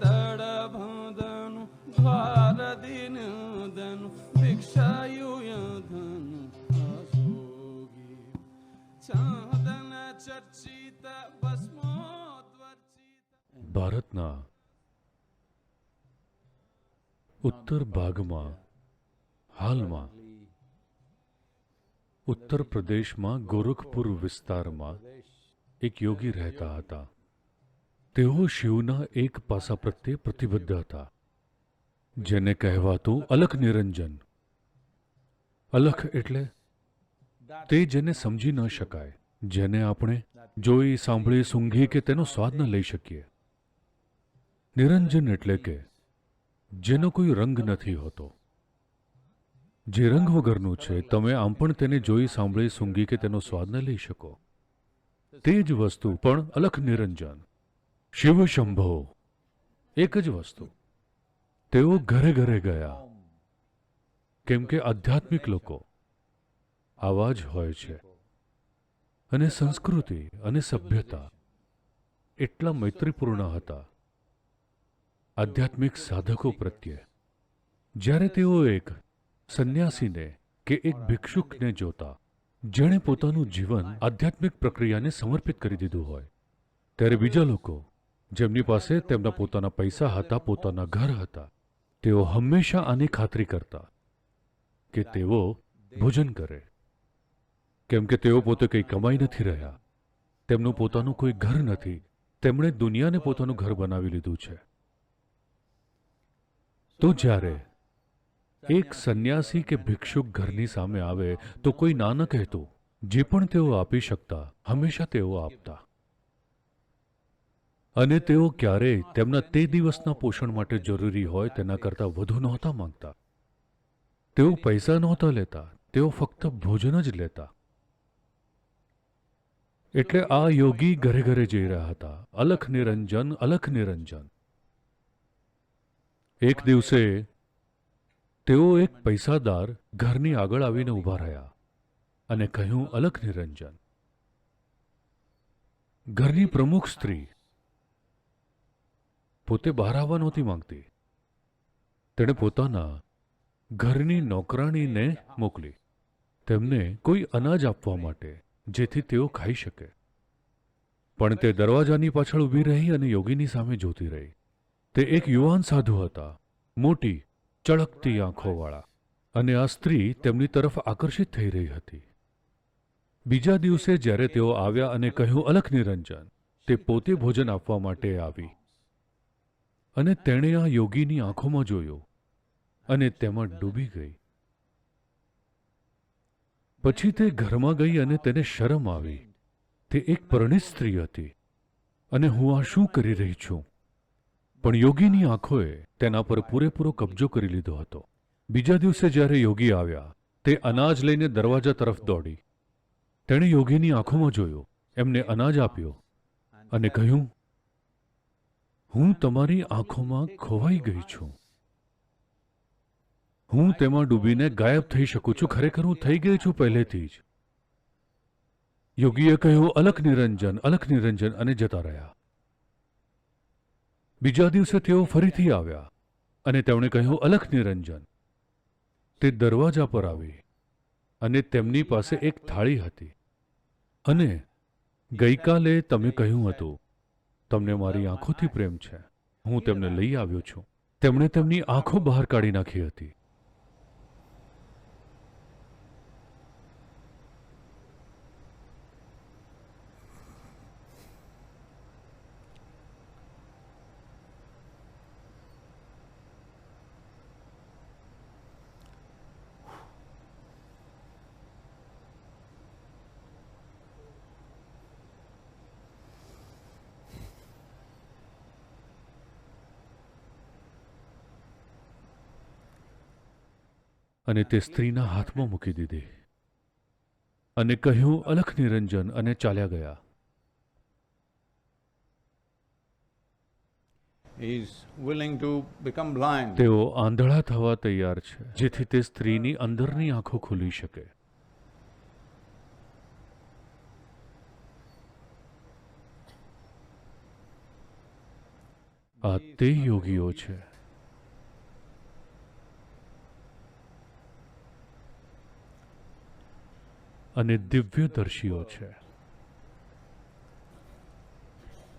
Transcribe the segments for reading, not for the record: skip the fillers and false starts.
દડભંધનું દ્વાર દિનદનું ભિક્ષાયુયધનું અસોગી ચંદન ચર્ચિત ભસ્મોત્વર્ચિત. ભારતના ઉત્તર ભાગમાં હાલમાં ઉત્તર પ્રદેશમાં ગોરખપુર વિસ્તારમાં એક યોગી રહેતા હતા. તેઓ શિવના એક પાસા પ્રત્યે પ્રતિબદ્ધ હતા, જેને કહેવાતું અલખ નિરંજન. અલખ એટલે તે જેને સમજી ન શકાય, જેને આપણે જોઈ સાંભળી સૂંઘી કે તેનો સ્વાદ ન લઈ શકીએ. નિરંજન એટલે કે જેનો કોઈ રંગ નથી હોતો, જે રંગ વગરનું છે. તમે આમ પણ તેને જોઈ સાંભળી સૂંઘી કે તેનો સ્વાદ ન લઈ શકો. તે જ વસ્તુ પણ અલખ નિરંજન, શિવ શંભો, એક જ વસ્તુ. તેઓ ઘરે ઘરે ગયા, કેમ કે આધ્યાત્મિક લોકો આવા જ હોય છે. અને સંસ્કૃતિ અને સભ્યતા એટલા મૈત્રીપૂર્ણ હતા આધ્યાત્મિક સાધકો પ્રત્યે. જ્યારે તેઓ એક સંન્યાસીને કે એક ભિક્ષુકને જોતા, જેણે પોતાનું જીવન આધ્યાત્મિક પ્રક્રિયાને સમર્પિત કરી દીધું હોય, ત્યારે બીજા લોકો જેમની પાસે તેમના પોતાના પૈસા હતા, પોતાના ઘર હતા, તેઓ હંમેશા આની ખાતરી કરતા કે તેઓ ભોજન કરે, કેમ કે તેઓ પોતે કંઈ કમાઈ નથી રહ્યા, તેમનું પોતાનું કોઈ ઘર નથી, તેમણે દુનિયાને પોતાનું ઘર બનાવી લીધું છે. તો જ્યારે એક સંન્યાસી કે ભિક્ષુક ઘરની સામે આવે તો કોઈ ના ન કહેતું. જે પણ તેઓ આપી શકતા હંમેશા તેઓ આપતા. અને તેઓ ક્યારેય તેમના તે દિવસના પોષણ માટે જરૂરી હોય તેના કરતાં વધુ નહોતા માંગતા. તેઓ પૈસા નહોતા લેતા, તેઓ ફક્ત ભોજન જ લેતા. એટલે આ યોગી ઘરે ઘરે જઈ રહ્યા હતા, અલખ નિરંજન, અલખ નિરંજન. એક દિવસે તેઓ એક પૈસાદાર ઘરની આગળ આવીને ઊભા રહ્યા અને કહ્યું, અલખ નિરંજન. ઘરની પ્રમુખ સ્ત્રી પોતે બહાર આવવા નહોતી માંગતી. તેણે પોતાના ઘરની નોકરાણીને મોકલી, તેમને કોઈ અનાજ આપવા માટે, જેથી તેઓ ખાઈ શકે. પણ તે દરવાજાની પાછળ ઊભી રહી અને યોગીની સામે જોતી રહી. તે એક યુવાન સાધુ હતા, મોટી ચળકતી આંખોવાળા, અને આ સ્ત્રી તેમની તરફ આકર્ષિત થઈ રહી હતી. બીજા દિવસે જ્યારે તેઓ આવ્યા અને કહ્યું, અલખ નિરંજન, તે પોતે ભોજન આપવા માટે આવી. અને તેણે આ યોગીની આંખોમાં જોયું અને તેમાં ડૂબી ગઈ. પછી તે ઘરમાં ગઈ અને તેને શરમ આવી. તે એક પરણિત સ્ત્રી હતી અને હું આ શું કરી રહી છું? પણ યોગીની આંખોએ તેના પર પૂરેપૂરો કબજો કરી લીધો હતો. બીજા દિવસે જ્યારે યોગી આવ્યા, તે અનાજ લઈને દરવાજા તરફ દોડી. તેણે યોગીની આંખોમાં જોયું, એમને અનાજ આપ્યો અને કહ્યું, હું તમારી આંખોમાં ખોવાઈ ગઈ છું. હું તેમાં ડૂબીને ગાયબ થઈ શકું છું. ખરેખર હું થઈ ગઈ છું પહેલેથી જ. યોગીએ કહ્યું, અલખ નિરંજન, અલખ નિરંજન, અને જતા રહ્યા. બીજા દિવસે તેઓ ફરીથી આવ્યા અને તેમણે કહ્યું, અલખ નિરંજન. તે દરવાજા પર આવી અને તેમની પાસે એક થાળી હતી. અને ગઈકાલે તમે કહ્યું હતું, તમને મારી આંખોથી પ્રેમ છે, હું તેમને લઈ આવ્યો છું. તેમણે તેમની આંખો બહાર કાઢી નાખી હતી. અને તે સ્ત્રીના હાથમાં મૂકી દીધી અને કહ્યું, અલખ નિરંજન, અને ચાલ્યા ગયા. તેઓ આંધળા થવા તૈયાર છે, જેથી તે સ્ત્રીની અંદરની આંખો ખુલી શકે. આ તે યોગીઓ છે અને દિવ્યદર્શીઓ છે.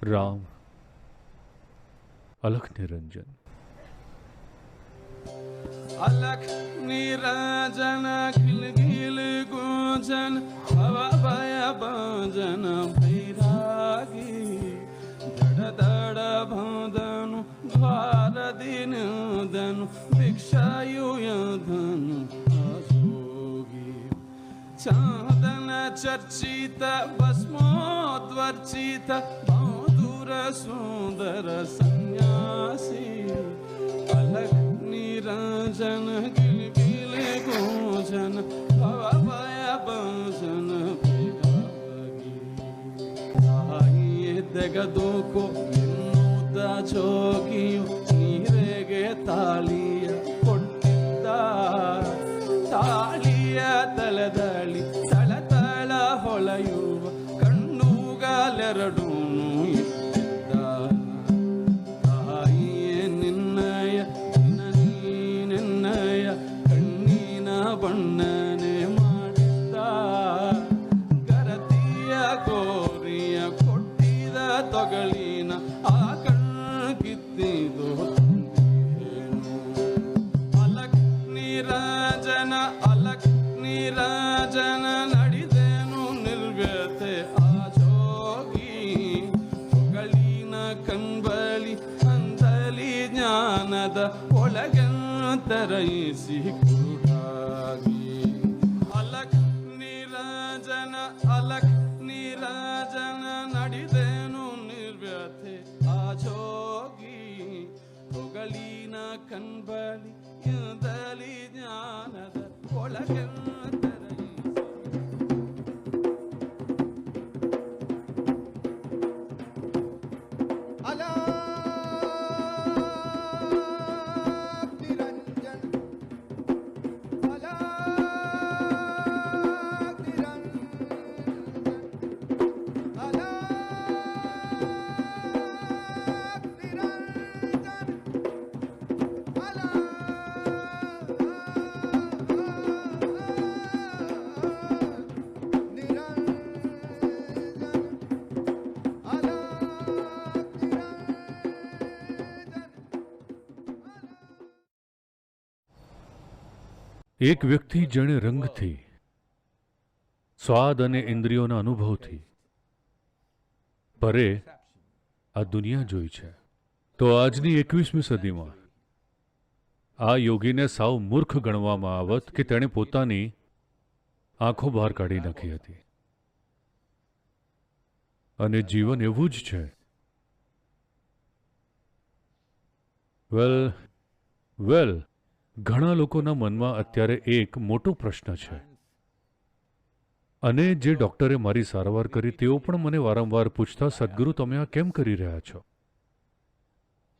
રામ અલખ નિરંજન. અલખ નિરંજન ખિલ ખિલ ગુંજન ભવ ભય ભંજન ભૈરાગી દડ દડ ભંદન દ્વાર દિન દન ભિક્ષાયુ ધન અસોગી ચાંદન ચર્ચિત ભસ્મોદ્વર્ચિત બહુદુર સુંદર સંન્યાસી અલખ નિરંજન ગિલ ગિલ ગુંજન ભવ ભય ભંજન ભૈરાગી ತೆಗೆದುಕೋ ಎನ್ನುತ್ತ ಜೋಗಿಯು ನೀರೆಗೆ ತಾಳಿಯ ಕೊಟ್ಟಿದ್ದ ತಾಳಿಯ ತಲೆದಳಿ ತಳತಳ ಹೊಳೆಯುವ ಕಣ್ಣುಗಳೆರಡೂ ಇಟ್ಟಿದ್ದ ತಾಯಿಯೇ ನಿನ್ನಯ ನಿನ್ನಯ ಕಣ್ಣಿನ ಬಣ್ಣನೆ ಮಾಡಿದ್ದ ಗರತಿಯ ಗೋರಿಯ ಕೊಟ್ಟಿದ ತೊಗಳಿನ ಆ ಕಣ್ಣಿದ್ದಿದು ಅಲಕ್ ನಿರಂಜನ ನಡೆದೇನು ನಿರ್ವ್ಯತೆ ಆ ಜೋಗಿ ಹೊಗಳಿನ ಕಣ್ಬಲಿ ಅಂತಲಿ ಜ್ಞಾನದ ಒಳಗಂತರಯಿಸಿ ಕುರುಡಾಗಿ ಅಲಕ್ ನಿರಂಜನ ನಡೆದೇನು ನಿರ್ವ್ಯತೆ ಆ ಜೋಗಿ ಹೊಗಳಿನ ಕಣ್ಬಲಿ ಅಂತಲಿ ಜ್ಞಾನದ ಒಳಗಂತರಯಿಸಿ એક વ્યક્તિ જેણે રંગથી, સ્વાદ અને ઇન્દ્રિયોના અનુભવથી પરે આ દુનિયા જોઈ છે, તો આજની 21મી સદીમાં આ યોગીને સાવ મૂર્ખ ગણવામાં આવત કે તેણે પોતાની આંખો બહાર કાઢી નાખી હતી. અને જીવન એવું જ છે. વેલ ઘણા લોકોના મનમાં અત્યારે એક મોટો પ્રશ્ન છે, અને જે ડૉક્ટરે મારી સારવાર કરી તેઓ પણ મને વારંવાર પૂછતા, સદ્ગુરુ તમે આ કેમ કરી રહ્યા છો?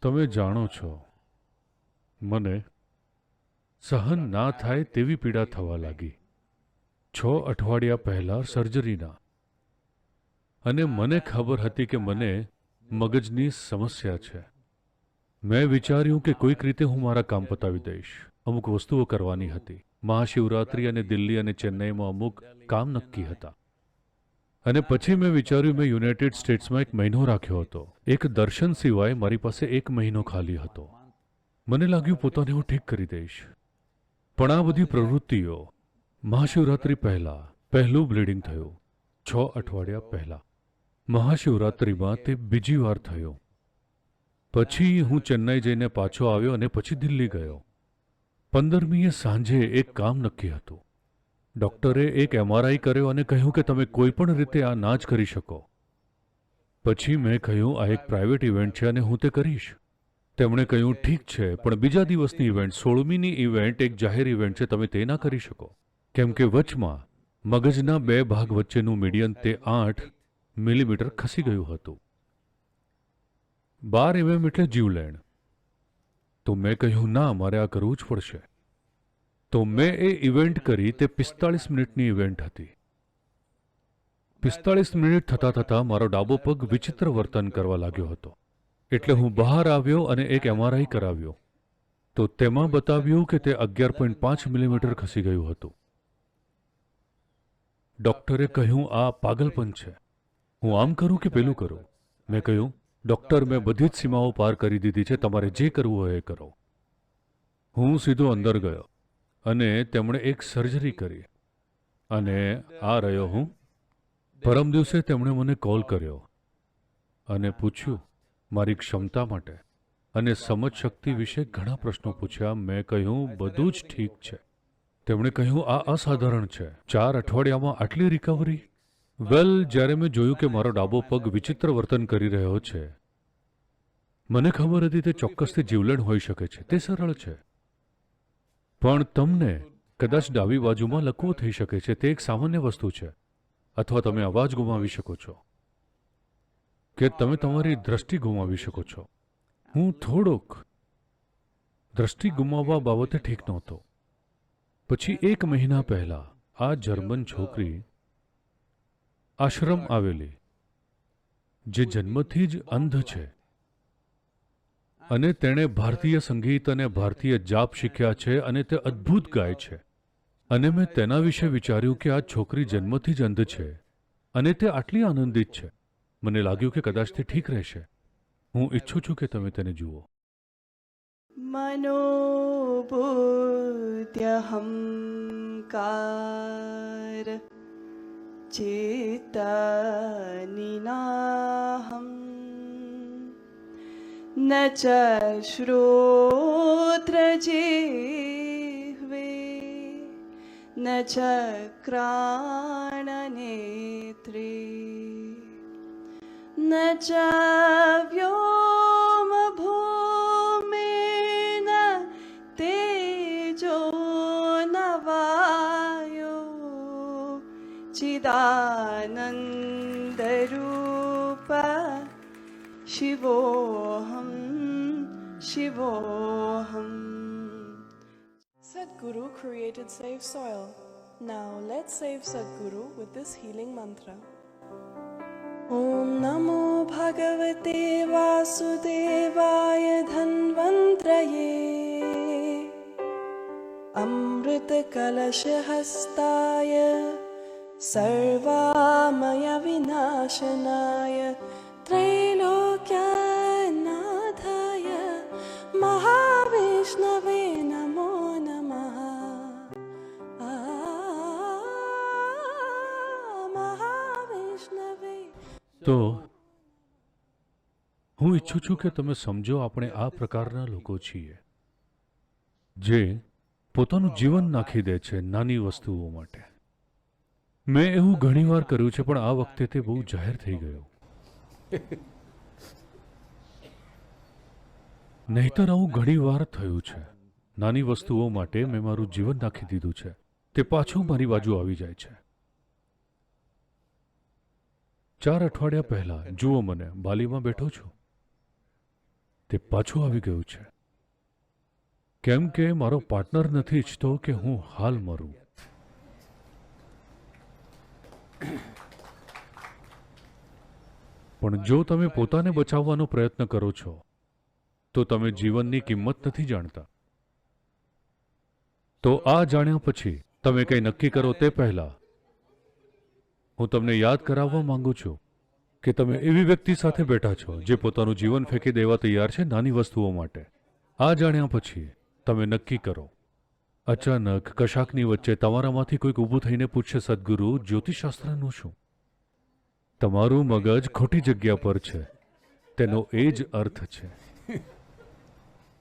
તમે જાણો છો મને સહન ના થાય તેવી પીડા થવા લાગી 6 અઠવાડિયા પહેલા સર્જરીના, અને મને ખબર હતી કે મને મગજની સમસ્યા છે. મેં વિચાર્યું કે કોઈક રીતે હું મારા કામ પતાવી દઈશ. અમુક વસ્તુઓ કરવાની હતી. મહાશિવરાત્રિ અને દિલ્હી અને ચેન્નઈમાં અમુક કામ નક્કી હતા. અને પછી મેં વિચાર્યું, મેં યુનાઇટેડ સ્ટેટ્સમાં 1 મહિનો રાખ્યો હતો. એક દર્શન સિવાય મારી પાસે 1 મહિનો ખાલી હતો. મને લાગ્યું પોતાને હું ઠીક કરી દઈશ. પણ આ બધી પ્રવૃત્તિઓ મહાશિવરાત્રિ પહેલું બ્લીડિંગ થયું 6 અઠવાડિયા પહેલા. મહાશિવરાત્રિમાં તે બીજી વાર થયું. પછી હું ચેન્નઈ જઈને પાછો આવ્યો અને પછી દિલ્હી ગયો. 15મીએ સાંજે એક કામ નક્કી હતું. ડૉક્ટરે એક MRI કર્યો અને કહ્યું કે તમે કોઈ પણ રીતે આ ના જ કરી શકો. પછી મેં કહ્યું, આ એક પ્રાઇવેટ ઇવેન્ટ છે અને હું તે કરીશ. તેમણે કહ્યું, ઠીક છે, પણ બીજા દિવસની ઇવેન્ટ, 16મીની ઇવેન્ટ એક જાહેર ઇવેન્ટ છે, તમે તે ના કરી શકો. કેમ કે વચમાં મગજના 2 ભાગ વચ્ચેનું મીડિયન તે 8 મિલીમીટર ખસી ગયું હતું. 12 mm એટલે જીવલેણ. તો મેં કહ્યું, ના, મારે આ કરવું જ પડશે. તો મેં એ ઇવેન્ટ કરી. તે 45 મિનિટની ઇવેન્ટ હતી. 45 મિનિટ થતાં મારો ડાબો પગ વિચિત્ર વર્તન કરવા લાગ્યો હતો. એટલે હું બહાર આવ્યો અને એક MRI કરાવ્યો, તો તેમાં બતાવ્યું કે તે 11.5 મિલીમીટર ખસી ગયું હતું. ડોક્ટરે કહ્યું, આ પાગલપન છે. હું આમ કરું કે પેલું કરું? મેં કહ્યું, ડોક્ટર, મેં બધી જ સીમાઓ પાર કરી દીધી છે, તમારે જે કરવું હોય એ કરો. હું સીધો અંદર ગયો અને તેમણે એક સર્જરી કરી અને આ રહ્યો હું. પરમ દિવસે તેમણે મને કોલ કર્યો અને પૂછ્યું મારી ક્ષમતા માટે અને સમજ શક્તિ વિશે ઘણા પ્રશ્નો પૂછ્યા. મેં કહ્યું બધું જ ઠીક છે. તેમણે કહ્યું આ અસાધારણ છે, 4 અઠવાડિયામાં આટલી રિકવરી. વેલ, જ્યારે મેં જોયું કે મારો ડાબો પગ વિચિત્ર વર્તન કરી રહ્યો છે, મને ખબર હતી તે ચોક્કસથી જીવલેણ હોઈ શકે છે, તે સરળ છે. પણ તમને કદાચ ડાબી બાજુમાં લકવો થઈ શકે છે, તે એક સામાન્ય વસ્તુ છે. અથવા તમે અવાજ ગુમાવી શકો છો કે તમે તમારી દ્રષ્ટિ ગુમાવી શકો છો. હું થોડોક દ્રષ્ટિ ગુમાવવા બાબતે ઠીક નહોતો. પછી 1 મહિના પહેલા આ જર્મન છોકરી આશ્રમ આવેલી, જે જન્મથી જ અંધ છે અને તેણે ભારતીય સંગીત અને ભારતીય જાપ શીખ્યા છે અને તે અદ્ભુત ગાય છે. અને મેં તેના વિશે વિચાર્યું કે આ છોકરી જન્મથી જ અંધ છે અને તે આટલી આનંદિત છે. મને લાગ્યું કે કદાચ તે ઠીક રહેશે. હું ઈચ્છું છું કે તમે તેને જુઓ. मनोबुद्ध्यहंकार चेतनिनाहम् न च श्रोत्रजिह्वे न च घ्राणनेत्रे न च व्योमभूमेन तेजो न वायो चिदानन्दरूप शिवोऽहं शिवोऽहम्. Sadhguru created Save Soil. Now let's save Sadhguru with this healing mantra. Om Namo Bhagavate Vasudevaya Dhanvantraye Amrita Kalashahastaya Sarvamaya Vinashanaya Trailokyanadhaya Mahavishnave Namo Namaha. Mahavishnave. તો હું ઈચ્છું છું કે તમે સમજો આપણે આ પ્રકારના લોકો છીએ જે પોતાનું જીવન નાખી દે છે નાની વસ્તુઓ માટે. મેં એવું ઘણીવાર કર્યું છે, પણ આ વખતે તે બહુ જાહેર થઈ ગયું. નહીંતર આવું ઘણીવાર થયું છે. નાની વસ્તુઓ માટે મેં મારું જીવન નાખી દીધું છે. તે પાછું મારી બાજુ આવી જાય છે. 4 અઠવાડિયા પહેલા જુઓ, મને બાલીમાં બેઠો છું, તે પાછું આવી ગયું છે. કેમ કે મારો પાર્ટનર નથી ઈચ્છતો કે હું હાલ મરું. પણ જો તમે પોતાને બચાવવાનો પ્રયત્ન કરો છો તો તમે જીવનની કિંમત નથી જાણતા. તો આ જાણ્યા પછી તમે કંઈ નક્કી કરો તે પહેલા હું તમને યાદ કરાવવા માંગુ છું કે તમે એવી વ્યક્તિ સાથે બેઠા છો જે પોતાનું જીવન ફેંકી દેવા તૈયાર છે નાની વસ્તુઓ માટે. આ જાણ્યા પછી તમે નક્કી કરો. અચાનક કશાકની વચ્ચે તમારામાંથી કોઈક ઊભું થઈને પૂછશે, સદગુરુ, જ્યોતિષશાસ્ત્રનું શું? તમારું મગજ ખોટી જગ્યા પર છે, તેનો એ જ અર્થ છે.